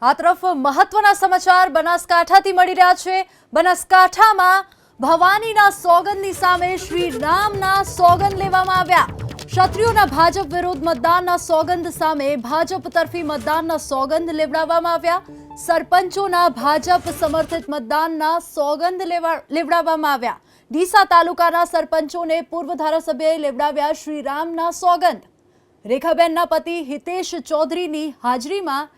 આ તરફ મહત્વના સમાચાર બનાસકાંઠાથી મળી રહ્યા છે। બનાસકાંઠામાં ભવાનીના સોગંદની સામે શ્રી રામના સોગંદ લેવામાં આવ્યા। ક્ષત્રિયોના ભાજપ વિરુદ્ધ મતદાનના સોગંદ સામે ભાજપ તરફી મતદાનના સોગંદ લેવડાવવામાં આવ્યા। સરપંચોના ભાજપ સમર્થિત મતદાનના સોગંદ લેવડાવવામાં આવ્યા। ડીસા તાલુકાના સરપંચોને પૂર્વ ધારાસભ્યએ લેવડાવ્યા શ્રી રામના સોગંદ। રેખાબેનના પતિ હિતેશ ચૌધરીની હાજરીમાં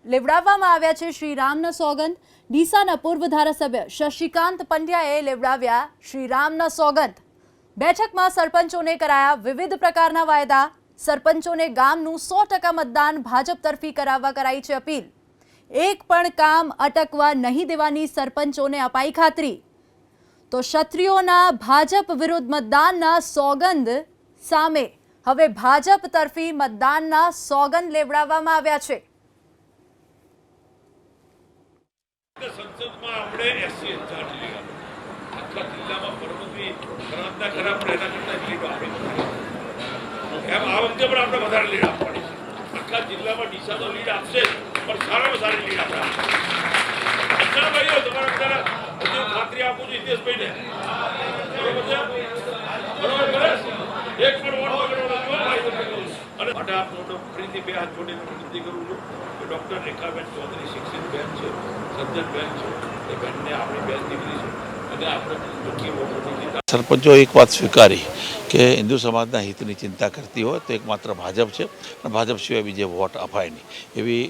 લેવડાવવામાં આવ્યા છે શ્રી રામના સોગંદ। ડીસાના પૂર્વ ધારાસભ્ય શશિકાંત પંડ્યાએ લેવડાવ્યા શ્રી રામના સોગંદ। બેઠકમાં સરપંચોને કરાયા વિવિધ પ્રકારના વાયદા। સરપંચોને ગામનું 100% મતદાન ભાજપ તરફી કરાવવા કરાઈ છે અપીલ। એક પણ કામ અટકવા નહીં દેવાની સરપંચોને અપાઈ ખાતરી। તો ક્ષત્રિયોના ભાજપ વિરુદ્ધ મતદાનના સોગંદ સામે હવે ભાજપ તરફી મતદાનના સોગંદ લેવડાવવામાં આવ્યા છે। સંસદમાં આપણે 80,000 લીધા આખા જિલ્લામાં પરમથી પ્રાંતના ખરાબ એના કરતા લીડો આપી એમ આ વખતે પણ આપણે વધારે લીડ આપવાની છે। આખા જિલ્લામાં ડીસા તો લીડ આપશે પણ સારામાં સારી લીડ આપણે આપશે। ભાઈઓ તમારા બધા હજુ ખાતરી આપું છું હિતેશભાઈને બરોબર એક પણ અને માટે આપ ફરીથી બે હાથ જોડીને વિનંતી કરું છું કે ડૉક્ટર રેખાબેન ચૌધરી શિક્ષિત બેન છે, સજ્જન બેન છે, એ બેનને આપણી બેન દીકરી છે અને આપણે દુઃખી વોટોથી સરપંચો એક વાત સ્વીકારી કે હિન્દુ સમાજના હિતની ચિંતા કરતી હોય તો એકમાત્ર ભાજપ છે અને ભાજપ સિવાય બીજે વોટ અપાય નહીં એવી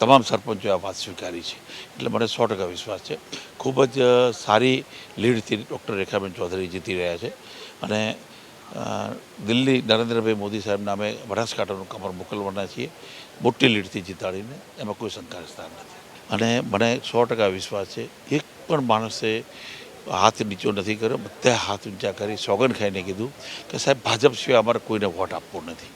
તમામ સરપંચોએ આ વાત સ્વીકારી છે। એટલે મને 100% વિશ્વાસ છે। ખૂબ જ સારી લીડથી ડૉક્ટર રેખાબેન ચૌધરી જીતી રહ્યા છે અને દિલ્હી નરેન્દ્રભાઈ મોદી સાહેબના અમે બનાસકાંઠાનું કમર મોકલવાના છીએ મોટી લીડથી જીતાડીને। એમાં કોઈ શંકા સ્થાન નથી અને મને 100% વિશ્વાસ છે એક પણ માણસે હાથ નીચો નથી કર્યો। બધા હાથ ઊંચા કરી સોગંદ ખાઈને કીધું કે સાહેબ ભાજપ સિવાય અમારે કોઈને વોટ આપવો નથી।